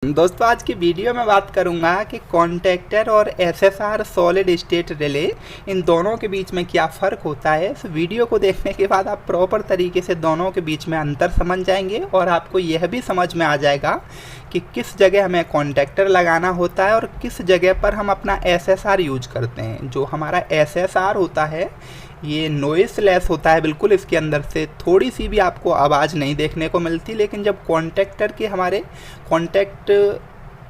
दोस्तों आज की वीडियो में बात करूंगा कि कॉन्टैक्टर और एसएसआर सॉलिड स्टेट रिले इन दोनों के बीच में क्या फ़र्क होता है। इस वीडियो को देखने के बाद आप प्रॉपर तरीके से दोनों के बीच में अंतर समझ जाएंगे और आपको यह भी समझ में आ जाएगा कि किस जगह हमें कॉन्टैक्टर लगाना होता है और किस जगह पर हम अपना एसएसआर यूज करते हैं। जो हमारा एसएसआर होता है ये नॉइस लेस होता है, बिल्कुल इसके अंदर से थोड़ी सी भी आपको आवाज़ नहीं देखने को मिलती। लेकिन जब कॉन्टैक्टर के हमारे कॉन्टैक्ट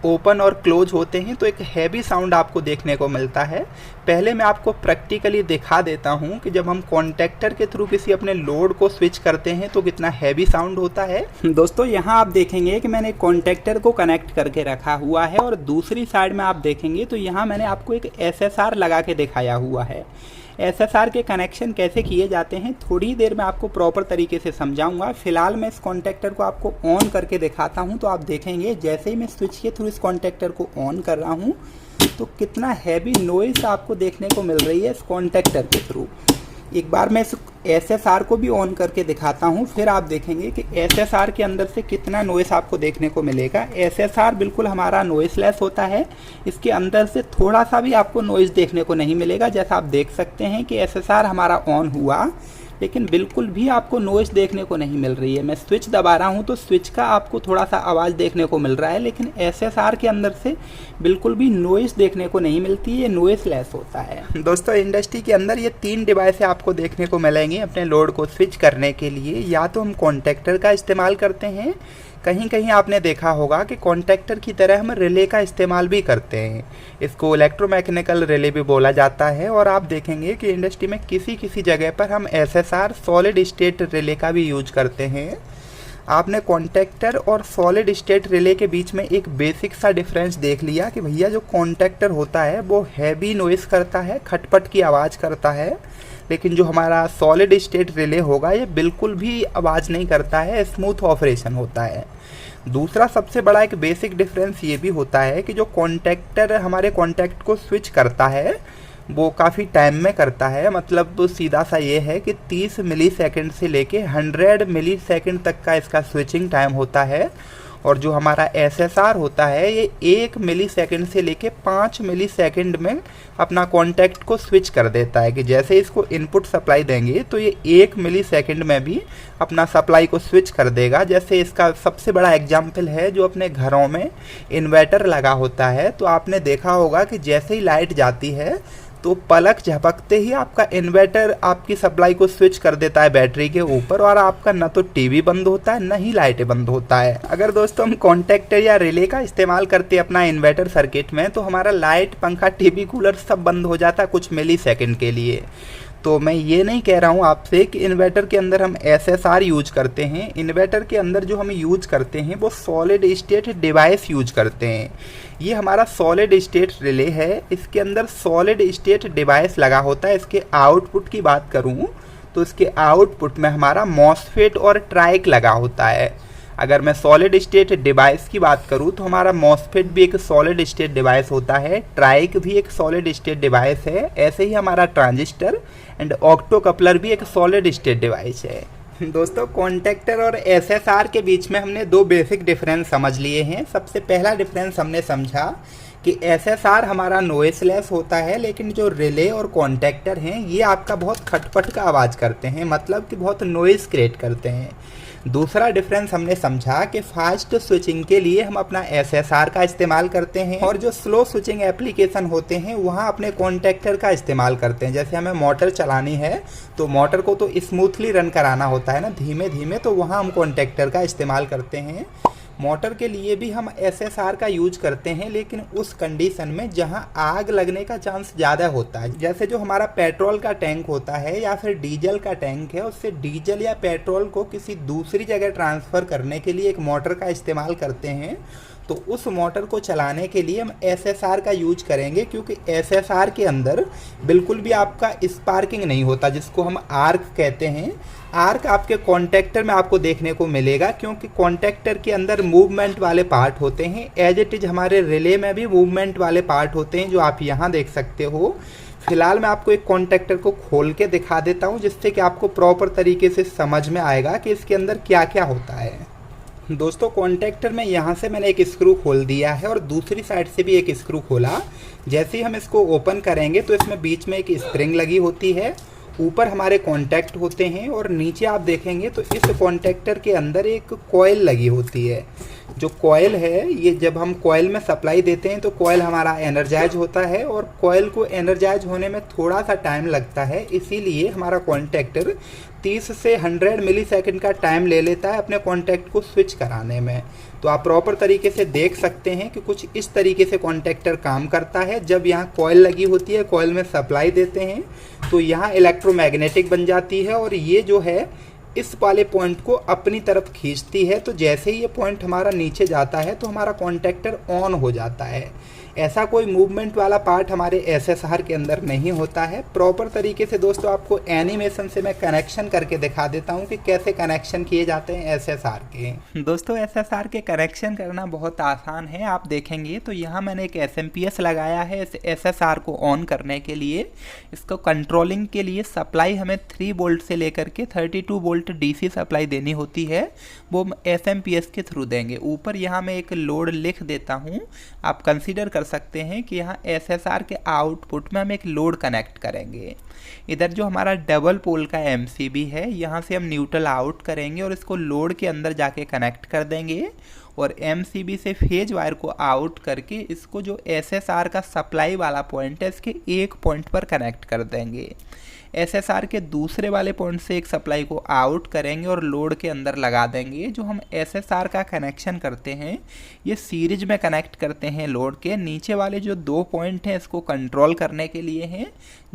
ओपन और क्लोज होते हैं तो एक हैवी साउंड आपको देखने को मिलता है। पहले मैं आपको प्रैक्टिकली दिखा देता हूं कि जब हम कॉन्टैक्टर के थ्रू किसी अपने लोड को स्विच करते हैं तो कितना हैवी साउंड होता है। दोस्तों यहां आप देखेंगे कि मैंने कॉन्टैक्टर को कनेक्ट करके रखा हुआ है और दूसरी साइड में आप देखेंगे तो यहाँ मैंने आपको एक एसएसआर लगा के दिखाया हुआ है। एसएसआर के कनेक्शन कैसे किए जाते हैं थोड़ी देर में आपको प्रॉपर तरीके से समझाऊंगा। फिलहाल मैं इस कॉन्टैक्टर को आपको ऑन करके दिखाता हूं तो आप देखेंगे जैसे ही मैं स्विच के थ्रू इस कॉन्टैक्टर को ऑन कर रहा हूं तो कितना हैवी नॉइस आपको देखने को मिल रही है इस कॉन्टैक्टर के थ्रू। एक बार मैं इस एसएसआर को भी ऑन करके दिखाता हूं, फिर आप देखेंगे कि एसएसआर के अंदर से कितना नॉइस आपको देखने को मिलेगा। एसएसआर बिल्कुल हमारा नॉइसलेस होता है, इसके अंदर से थोड़ा सा भी आपको नॉइस देखने को नहीं मिलेगा। जैसा आप देख सकते हैं कि एसएसआर हमारा ऑन हुआ लेकिन बिल्कुल भी आपको नॉइस देखने को नहीं मिल रही है। मैं स्विच दबा रहा हूं तो स्विच का आपको थोड़ा सा आवाज़ देखने को मिल रहा है, लेकिन एसएसआर के अंदर से बिल्कुल भी नॉइस देखने को नहीं मिलती है, ये नॉइस लेस होता है। दोस्तों इंडस्ट्री के अंदर ये 3 डिवाइस आपको देखने को मिलेंगे अपने लोड को स्विच करने के लिए। या तो हम कॉन्टैक्टर का इस्तेमाल करते हैं, कहीं कहीं आपने देखा होगा कि कॉन्टैक्टर की तरह हम रिले का इस्तेमाल भी करते हैं। इसको इलेक्ट्रोमैकेनिकल रिले भी बोला जाता है। और आप देखेंगे कि इंडस्ट्री में किसी किसी जगह पर हम एसएसआर सॉलिड स्टेट रिले का भी यूज करते हैं। आपने कॉन्टैक्टर और सॉलिड स्टेट रिले के बीच में एक बेसिक सा डिफरेंस देख लिया कि भैया जो कॉन्टैक्टर होता है वो हैवी नॉइस करता है, खटपट की आवाज़ करता है, लेकिन जो हमारा सॉलिड स्टेट रिले होगा ये बिल्कुल भी आवाज़ नहीं करता है, स्मूथ ऑपरेशन होता है। दूसरा सबसे बड़ा एक बेसिक डिफरेंस ये भी होता है कि जो कॉन्टैक्टर हमारे कॉन्टैक्ट को स्विच करता है वो काफ़ी टाइम में करता है। मतलब सीधा सा ये है कि 30 मिली सेकेंड से लेके 100 मिली सेकेंड तक का इसका स्विचिंग टाइम होता है। और जो हमारा एसएसआर होता है ये 1 मिली सेकेंड से लेके 5 मिली सेकेंड में अपना कॉन्टैक्ट को स्विच कर देता है कि जैसे इसको इनपुट सप्लाई देंगे तो ये 1 मिली सेकेंड में भी अपना सप्लाई को स्विच कर देगा। जैसे इसका सबसे बड़ा एग्जाम्पल है जो अपने घरों में इन्वर्टर लगा होता है, तो आपने देखा होगा कि जैसे ही लाइट जाती है तो पलक झपकते ही आपका इन्वर्टर आपकी सप्लाई को स्विच कर देता है बैटरी के ऊपर और आपका ना तो टीवी बंद होता है ना ही लाइटें बंद होता है। अगर दोस्तों हम कॉन्टैक्टर या रिले का इस्तेमाल करते हैं अपना इन्वर्टर सर्किट में तो हमारा लाइट, पंखा, टीवी, कूलर सब बंद हो जाता है कुछ मिली सेकेंड के लिए। तो मैं ये नहीं कह रहा हूँ आपसे कि इन्वर्टर के अंदर हम एसएसआर यूज करते हैं। इन्वर्टर के अंदर जो हम यूज करते हैं वो सॉलिड स्टेट डिवाइस यूज करते हैं। ये हमारा सॉलिड स्टेट रिले है, इसके अंदर सॉलिड स्टेट डिवाइस लगा होता है। इसके आउटपुट की बात करूँ तो इसके आउटपुट में हमारा मॉसफेट और ट्राइक लगा होता है। अगर मैं सॉलिड स्टेट डिवाइस की बात करूं तो हमारा मॉसफेट भी एक सॉलिड स्टेट डिवाइस होता है, ट्राइक भी एक सॉलिड स्टेट डिवाइस है। ऐसे ही हमारा ट्रांजिस्टर एंड ऑक्टो कपलर भी एक सॉलिड स्टेट डिवाइस है। दोस्तों कॉन्टैक्टर और एसएसआर के बीच में हमने 2 बेसिक डिफरेंस समझ लिए हैं। सबसे पहला डिफरेंस हमने समझा कि एसएसआर हमारा नॉइसलेस होता है, लेकिन जो रिले और कॉन्टैक्टर हैं ये आपका बहुत खटपट का आवाज़ करते हैं, मतलब कि बहुत नॉइस क्रिएट करते हैं। दूसरा डिफरेंस हमने समझा कि फास्ट स्विचिंग के लिए हम अपना एसएसआर का इस्तेमाल करते हैं और जो स्लो स्विचिंग एप्लीकेशन होते हैं वहाँ अपने कॉन्टैक्टर का इस्तेमाल करते हैं। जैसे हमें मोटर चलानी है तो मोटर को तो स्मूथली रन कराना होता है ना, धीमे धीमे, तो वहाँ हम कॉन्टैक्टर का इस्तेमाल करते हैं। मोटर के लिए भी हम एसएसआर का यूज करते हैं, लेकिन उस कंडीशन में जहां आग लगने का चांस ज़्यादा होता है। जैसे जो हमारा पेट्रोल का टैंक होता है या फिर डीजल का टैंक है, उससे डीजल या पेट्रोल को किसी दूसरी जगह ट्रांसफ़र करने के लिए एक मोटर का इस्तेमाल करते हैं। तो उस मोटर को चलाने के लिए हम एसएसआर का यूज करेंगे, क्योंकि एसएसआर के अंदर बिल्कुल भी आपका स्पार्किंग नहीं होता, जिसको हम आर्क कहते हैं। आर्क आपके कॉन्टैक्टर में आपको देखने को मिलेगा, क्योंकि कॉन्टैक्टर के अंदर मूवमेंट वाले पार्ट होते हैं। एज इट इज हमारे रिले में भी मूवमेंट वाले पार्ट होते हैं जो आप यहाँ देख सकते हो। फिलहाल मैं आपको एक कॉन्टैक्टर को खोल के दिखा देता हूँ, जिससे कि आपको प्रॉपर तरीके से समझ में आएगा कि इसके अंदर क्या क्या होता है। दोस्तों कॉन्टैक्टर में यहाँ से मैंने एक स्क्रू खोल दिया है और दूसरी साइड से भी एक स्क्रू खोला। जैसे ही हम इसको ओपन करेंगे तो इसमें बीच में एक स्प्रिंग लगी होती है, ऊपर हमारे कॉन्टैक्ट होते हैं और नीचे आप देखेंगे तो इस कॉन्टैक्टर के अंदर एक कॉइल लगी होती है। जो कॉइल है ये जब हम कॉइल में सप्लाई देते हैं तो कॉइल हमारा एनर्जाइज होता है और कॉइल को एनर्जाइज होने में थोड़ा सा टाइम लगता है, इसीलिए हमारा कॉन्टैक्टर 30 से 100 मिली सेकेंड का टाइम ले लेता है अपने कॉन्टैक्ट को स्विच कराने में। तो आप प्रॉपर तरीके से देख सकते हैं कि कुछ इस तरीके से कॉन्टैक्टर काम करता है। जब यहाँ कॉइल लगी होती है, कॉइल में सप्लाई देते हैं तो यहाँ इलेक्ट्रोमैग्नेटिक बन जाती है और ये जो है इस वाले पॉइंट को अपनी तरफ खींचती है। तो जैसे ही ये पॉइंट हमारा नीचे जाता है तो हमारा कॉन्टैक्टर ऑन हो जाता है। ऐसा कोई मूवमेंट वाला पार्ट हमारे एसएसआर के अंदर नहीं होता है। प्रॉपर तरीके से दोस्तों आपको एनिमेशन से मैं कनेक्शन करके दिखा देता हूँ कि कैसे कनेक्शन किए जाते हैं एसएसआर के। दोस्तों एसएसआर के कनेक्शन करना बहुत आसान है। आप देखेंगे तो यहाँ मैंने एक एसएमपीएस लगाया है इस एसएसआर को ऑन करने के लिए। इसको कंट्रोलिंग के लिए सप्लाई हमें 3 वोल्ट से लेकर के 32 वोल्ट डीसी सप्लाई देनी होती है, वो एसएमपीएस के थ्रू देंगे। ऊपर यहाँ मैं एक लोड लिख देता हूँ, आप कंसीडर कर सकते हैं कि यहाँ एसएसआर के आउटपुट में हम एक लोड कनेक्ट करेंगे। इधर जो हमारा डबल पोल का एमसीबी है यहाँ से हम न्यूट्रल आउट करेंगे और इसको लोड के अंदर जाके कनेक्ट कर देंगे और एमसीबी से फेज वायर को आउट करके इसको जो एसएसआर का सप्लाई वाला पॉइंट है इसके एक पॉइंट पर कनेक्ट कर देंगे। एसएसआर के दूसरे वाले पॉइंट से एक सप्लाई को आउट करेंगे और लोड के अंदर लगा देंगे। जो हम एसएसआर का कनेक्शन करते हैं ये सीरीज में कनेक्ट करते हैं लोड के। नीचे वाले जो 2 पॉइंट हैं इसको कंट्रोल करने के लिए हैं,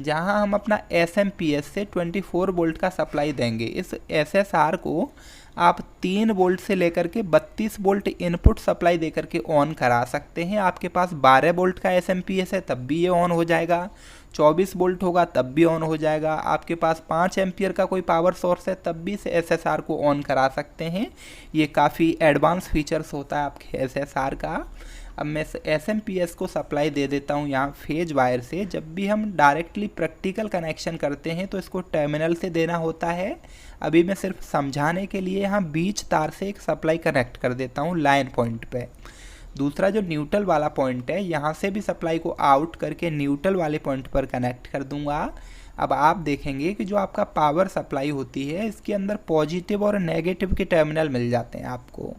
जहां हम अपना एसएमपीएस से 24 वोल्ट का सप्लाई देंगे। इस एसएसआर को आप 3 वोल्ट से लेकर के 32 वोल्ट इनपुट सप्लाई देकर के ऑन करा सकते हैं। आपके पास 12 वोल्ट का एसएमपीएस है तब भी ये ऑन हो जाएगा, 24 वोल्ट होगा तब भी ऑन हो जाएगा। आपके पास 5 एम्पियर का कोई पावर सोर्स है तब भी इस एसएसआर को ऑन करा सकते हैं। ये काफ़ी एडवांस फीचर्स होता है आपके एसएसआर का। अब मैं एसएमपीएस को सप्लाई दे देता हूँ यहाँ फेज वायर से। जब भी हम डायरेक्टली प्रैक्टिकल कनेक्शन करते हैं तो इसको टर्मिनल से देना होता है। अभी मैं सिर्फ समझाने के लिए यहाँ बीच तार से एक सप्लाई कनेक्ट कर देता हूँ लाइन पॉइंट पे। दूसरा जो न्यूट्रल वाला पॉइंट है यहाँ से भी सप्लाई को आउट करके न्यूट्रल वाले पॉइंट पर कनेक्ट कर दूंगा। अब आप देखेंगे कि जो आपका पावर सप्लाई होती है इसके अंदर पॉजिटिव और नेगेटिव के टर्मिनल मिल जाते हैं आपको।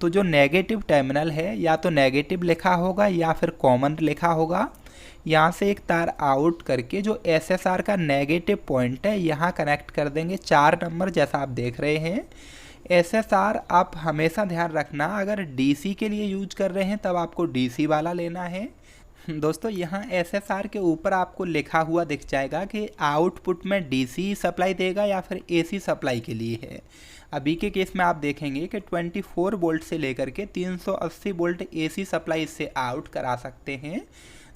तो जो नेगेटिव टर्मिनल है या तो नेगेटिव लिखा होगा या फिर कॉमन लिखा होगा। यहाँ से एक तार आउट करके जो एसएसआर का नेगेटिव पॉइंट है यहाँ कनेक्ट कर देंगे 4 नंबर, जैसा आप देख रहे हैं। एसएसआर आप हमेशा ध्यान रखना, अगर डीसी के लिए यूज कर रहे हैं तब आपको डीसी वाला लेना है। दोस्तों यहाँ एसएसआर के ऊपर आपको लिखा हुआ दिख जाएगा कि आउटपुट में डीसी सप्लाई देगा या फिर एसी सप्लाई के लिए है। अभी के केस में आप देखेंगे कि 24 वोल्ट से लेकर के 380 वोल्ट एसी सप्लाई इससे आउट करा सकते हैं।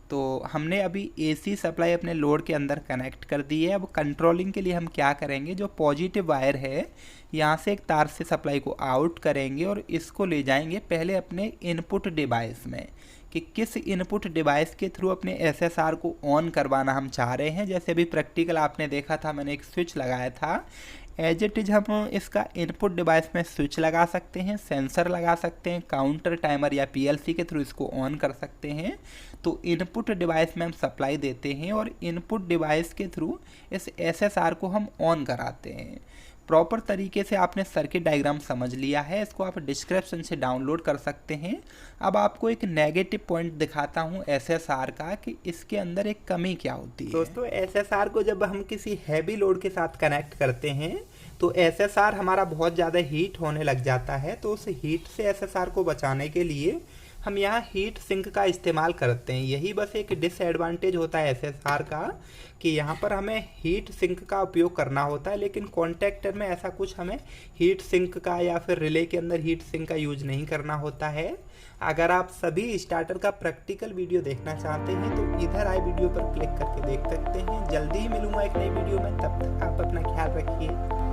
तो हमने अभी एसी सप्लाई अपने लोड के अंदर कनेक्ट कर दी है। अब कंट्रोलिंग के लिए हम क्या करेंगे, जो पॉजिटिव वायर है यहाँ से एक तार से सप्लाई को आउट करेंगे और इसको ले जाएंगे पहले अपने इनपुट डिवाइस में कि किस इनपुट डिवाइस के थ्रू अपने एसएसआर को ऑन करवाना हम चाह रहे हैं। जैसे अभी प्रैक्टिकल आपने देखा था, मैंने एक स्विच लगाया था। एज इट इज हम इसका इनपुट डिवाइस में स्विच लगा सकते हैं, सेंसर लगा सकते हैं, काउंटर टाइमर या पीएलसी के थ्रू इसको ऑन कर सकते हैं। तो इनपुट डिवाइस में हम सप्लाई देते हैं और इनपुट डिवाइस के थ्रू इस एसएसआर को हम ऑन कराते हैं। प्रॉपर तरीके से आपने सर्किट डायग्राम समझ लिया है, इसको आप डिस्क्रिप्शन से डाउनलोड कर सकते हैं। अब आपको एक नेगेटिव पॉइंट दिखाता हूँ एसएसआर का कि इसके अंदर एक कमी क्या होती है। दोस्तों एसएसआर को जब हम किसी हैवी लोड के साथ कनेक्ट करते हैं तो एसएसआर हमारा बहुत ज़्यादा हीट होने लग जाता है। तो उस हीट से एसएसआर को बचाने के लिए हम यहाँ हीट सिंक का इस्तेमाल करते हैं। यही बस एक डिसएडवांटेज होता है एसएसआर का कि यहाँ पर हमें हीट सिंक का उपयोग करना होता है, लेकिन कॉन्टैक्टर में ऐसा कुछ हमें हीट सिंक का या फिर रिले के अंदर हीट सिंक का यूज नहीं करना होता है। अगर आप सभी स्टार्टर का प्रैक्टिकल वीडियो देखना चाहते हैं तो इधर आई वीडियो पर क्लिक करके देख सकते हैं। जल्दी ही मिलूंगा एक नई वीडियो में, तब तक आप अपना ख्याल रखिए।